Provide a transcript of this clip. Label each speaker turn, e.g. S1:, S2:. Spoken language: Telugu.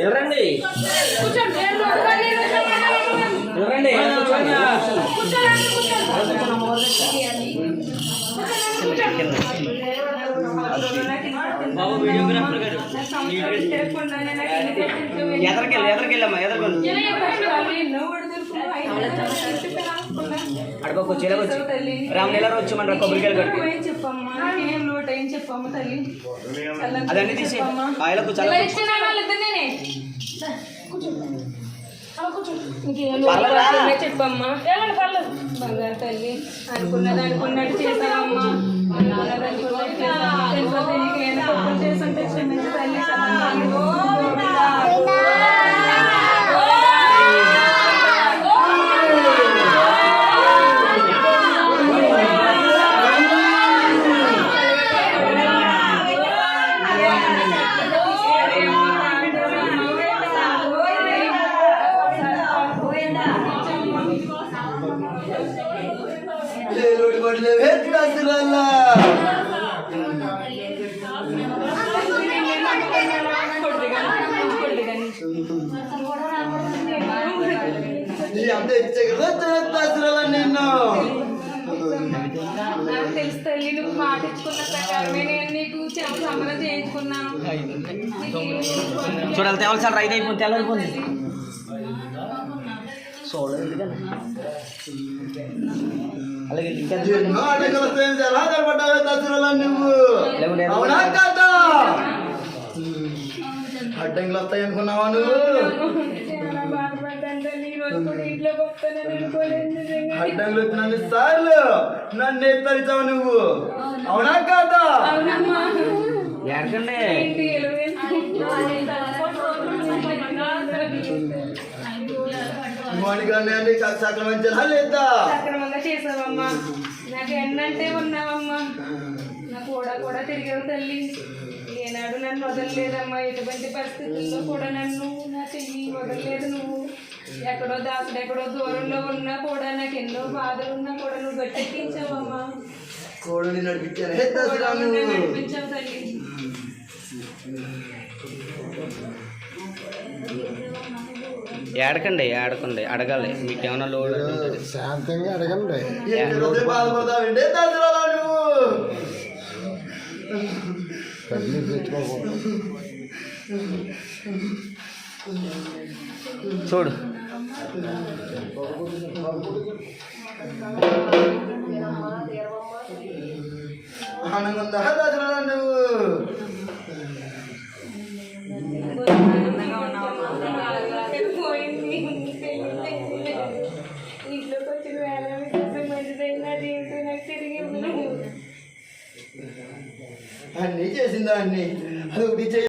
S1: ఎవరండి ఎవరండి బాబు వీడియోగ్రాఫర్ గారు ఎదరికెళ్ళమ్మా ఎదరికెళ్ళి అడపకు చెలవచ్చు రామ్ నెల రోజు మన కొబ్బరికాయలు కట్టి అదన్నీ తీసి ఆయలకు చాలా
S2: చెప్పమ్మా బంగారు తల్లి అనుకున్నది అనుకున్నట్టు చేసావమ్మా చేస్తుంటే క్షమించి తల్లి నాకు తెలుసు తల్లి నువ్వు మాట ఇచ్చుకున్న ప్రకారమే నేను నీకు సంబరం చేయించుకున్నాను.
S1: చూడాలి తేవాలి సార్ రైతు అయిపోయింది తెల్లరిపోయింది చూడండి అలాగే
S3: అడ్డంకులు వస్తాయి అనుకున్నావా నువ్వు? అడ్డంకులు వచ్చిన సార్లు నన్ను ఎత్తరిచావు నువ్వు, అవునా కాదా?
S1: ఎడకండి
S2: సక్రమంగా చేసావమ్మా. నాకు ఎన్నంటే ఉన్నావమ్మా. నా కూడా తిరిగావు తల్లి. ఏనాడు నన్ను వదలలేదమ్మా. ఎటువంటి పరిస్థితుల్లో కూడా నన్ను నా చెయ్యి వదలలేదు నువ్వు. ఎక్కడో ఎక్కడో దూరంలో ఉన్నా కూడా నాకు ఎన్నో బాధలు ఉన్నా కూడా నువ్వు గట్టెక్కించావమ్మా. నడిపించావు తల్లి.
S1: ఏడకండి ఏడకండి అడగాలి మీకు ఏమైనా లోడ్
S3: శాంతంగా అడగండి.
S1: చూడు
S3: ఆనందంగా నువ్వు
S2: ఇంట్లోకి వచ్చిన వేళ మంచిదైనా జీవితం నాకు తిరిగి
S3: అన్నీ చేసిందా అన్నీ అది